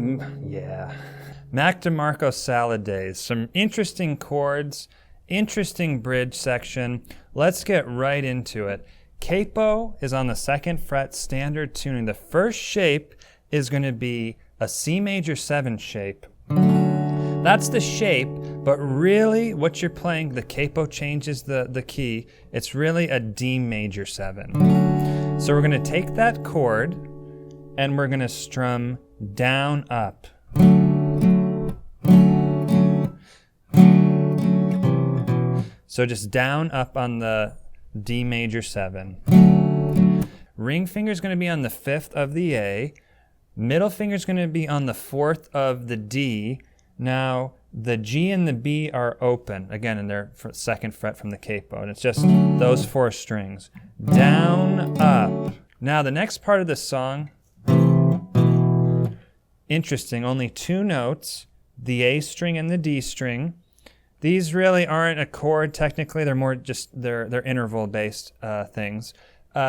Yeah. Mac DeMarco Salad Days. Some interesting chords, interesting bridge section. Let's get right into it. Capo is on the 2nd fret, standard tuning. The first shape is going to be a C major 7 shape. That's the shape, but really what you're playing, the capo changes the key. It's really a D major 7. So we're going to take that chord and we're going to strum down, up. So just down, up on the D major 7. Ring finger is going to be on the 5th of the A. Middle finger is going to be on the 4th of the D. Now, the G and the B are open, again, in their 2nd fret from the capo, and it's just those 4 strings. Down, up. Now, the next part of the song, interesting, only 2 notes, the A string and the D string. These really aren't a chord technically, they're more just, they're interval-based things.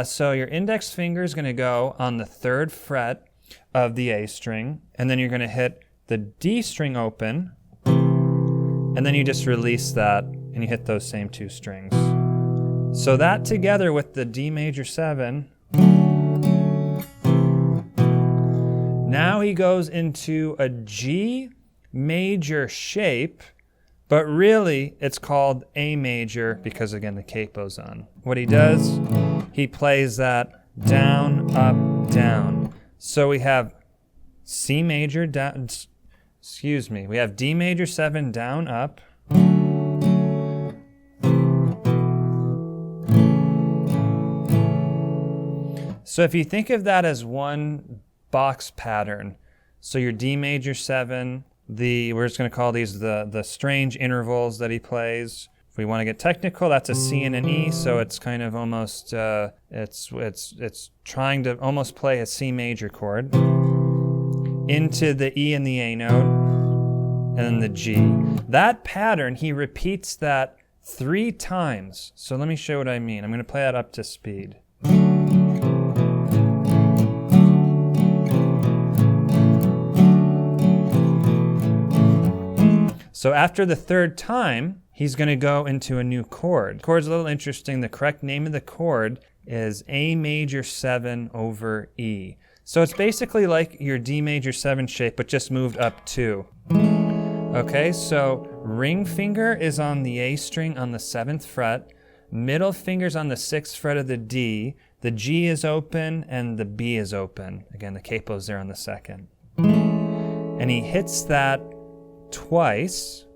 So your index finger is going to go on the 3rd fret of the A string, and then you're going to hit the D string open, and then you just release that and you hit those same 2 strings. So that together with the D major 7, now he goes into a G major shape, but really it's called A major because again the capo's on. What he does, he plays that down, up, down. So we have C major down, we have D major 7 down, up. So if you think of that as one box pattern, so your D major 7, we're just going to call these the strange intervals that he plays. If we want to get technical, that's a C and an E, so it's kind of almost, it's trying to almost play a C major chord into the E and the A note, and then the G. That pattern, he repeats that 3 times. So let me show what I mean. I'm going to play that up to speed. So after the 3rd time, he's going to go into a new chord. The chord's a little interesting. The correct name of the chord is A major 7 over E. So it's basically like your D major 7 shape, but just moved up 2. Okay, so ring finger is on the A string on the 7th fret. Middle finger's on the 6th fret of the D. The G is open and the B is open. Again, the capo's there on the 2nd. And he hits that twice.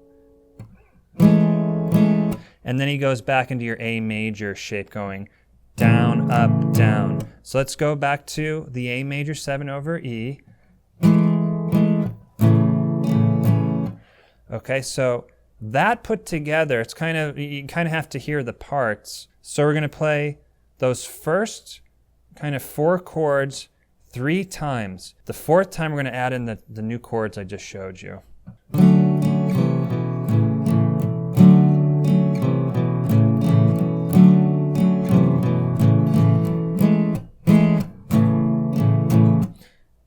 And then he goes back into your A major shape going down, up, down. So let's go back to the A major 7 over E. Okay, so that put together, it's kind of, you kind of have to hear the parts. So we're going to play those first kind of 4 chords 3 times. The 4th time we're going to add in the new chords I just showed you.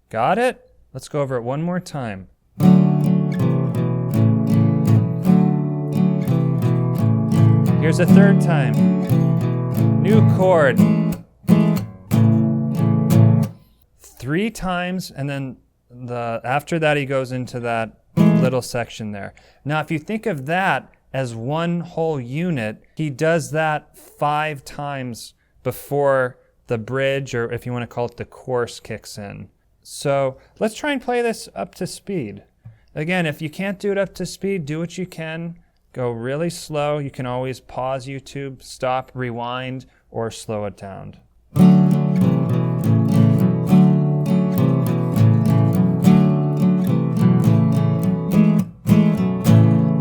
Got it? Let's go over it one more time. Here's a 3rd time. New chord. 3 times, and then after that he goes into that little section there. Now if you think of that as one whole unit, he does that 5 times before the bridge, or if you want to call it the chorus, kicks in. So let's try and play this up to speed. Again, if you can't do it up to speed, do what you can. Go really slow. You can always pause YouTube, stop, rewind, or slow it down.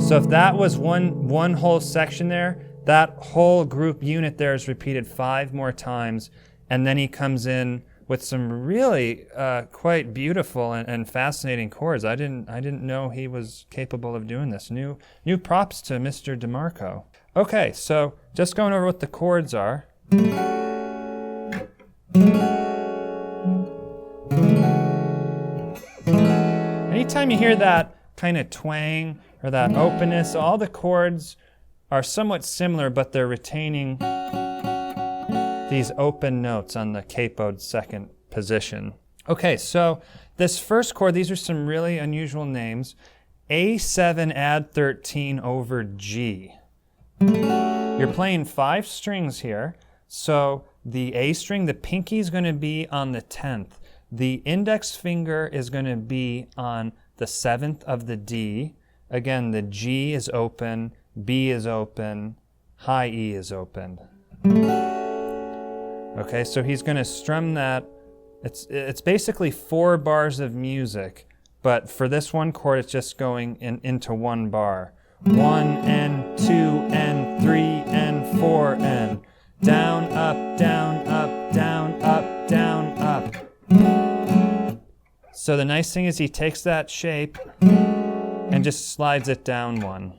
So if that was one whole section there, that whole group unit there is repeated 5 more times, and then he comes in with some really quite beautiful and fascinating chords. I didn't know he was capable of doing this. New props to Mr. DeMarco. Okay, so just going over what the chords are. anytime you hear that kind of twang or that openness, all the chords are somewhat similar, but they're retaining these open notes on the capoed second position. Okay, so this first chord, these are some really unusual names. A7 add 13 over G. You're playing 5 strings here, so the A string, the pinky is going to be on the 10th. The index finger is going to be on the 7th of the D. Again, the G is open, B is open, high E is open. Okay, so he's going to strum that. It's basically 4 bars of music, but for this one chord, it's just going into 1 bar. 1 and 2 and 3 and 4 and down, up, down, up, down, up, down, up. So the nice thing is he takes that shape and just slides it down 1.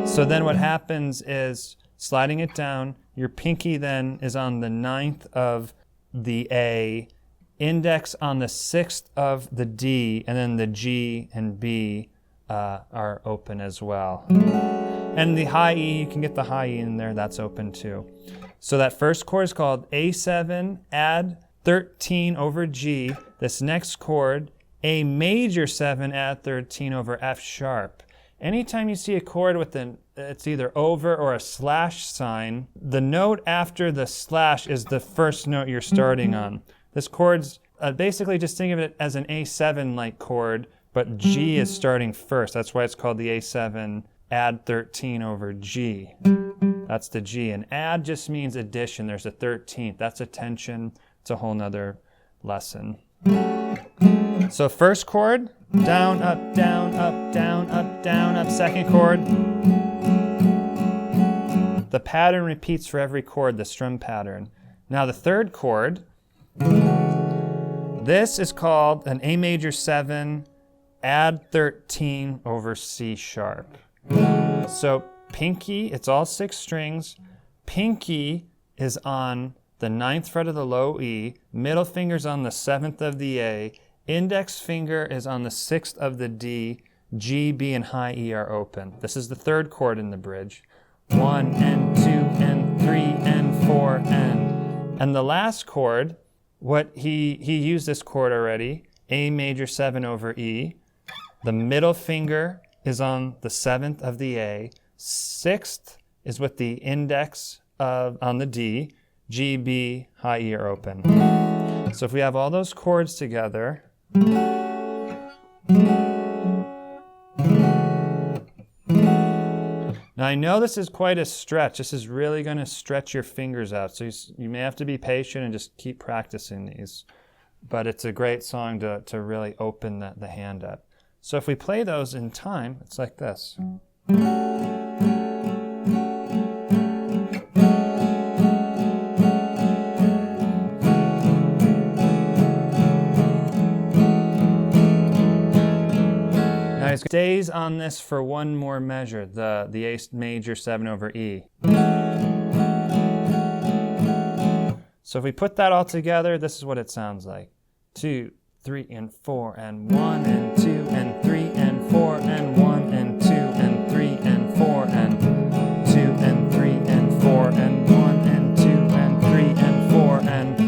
So then what happens is, sliding it down, your pinky then is on the 9th of the A, index on the 6th of the D, and then the G and B are open as well. And the high E, you can get the high E in there, that's open too. So that first chord is called A7, add 13 over G. This next chord, A major 7, add 13 over F sharp. Anytime you see a chord with it's either over or a slash sign, the note after the slash is the first note you're starting on. This chord's basically, just think of it as an A7-like chord, but G is starting first. That's why it's called the A7 add 13 over G. That's the G. And add just means addition. There's a 13th. That's a tension. It's a whole nother lesson. So first chord, down, up, down, up, down, up, down, up. Second chord. The pattern repeats for every chord, the strum pattern. Now the third chord, this is called an A major 7, add 13 over C sharp. So pinky, it's all 6 strings. Pinky is on the 9th fret of the low E, middle finger's on the 7th of the A, index finger is on the 6th of the D, G, B, and high E are open. This is the third chord in the bridge. 1 and 2 and 3 and 4 and the last chord, he used this chord already, A major 7 over E. The middle finger is on the 7th of the A, 6th is with the index on the D, G, B, high E are open. So if we have all those chords together, now I know this is quite a stretch. This is really going to stretch your fingers out. So you may have to be patient and just keep practicing these. But it's a great song to really open the hand up. So if we play those in time, it's like this. He stays on this for one more measure, the A major 7 over E. So if we put that all together, this is what it sounds like. 2, 3, and 4, and 1, and 2, and 3, and 4, and 1, and 2, and 3, and 4, and 2, and 3, and 4, and 1, and 2, and 3, and 4, and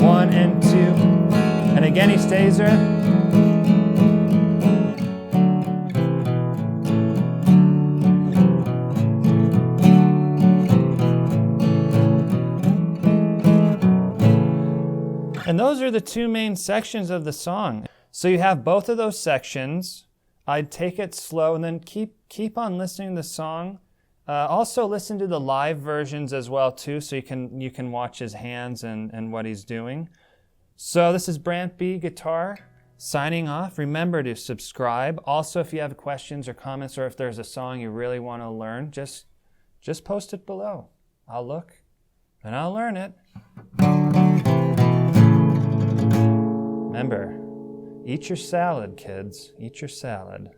1 and 2, and again he stays there. And those are the 2 main sections of the song. So you have both of those sections. I'd take it slow and then keep on listening to the song. Also listen to the live versions as well too, so you can watch his hands and what he's doing. So this is Brant B. Guitar signing off. Remember to subscribe. Also, if you have questions or comments, or if there's a song you really want to learn, just post it below. I'll look and I'll learn it. Remember, eat your salad, kids. Eat your salad.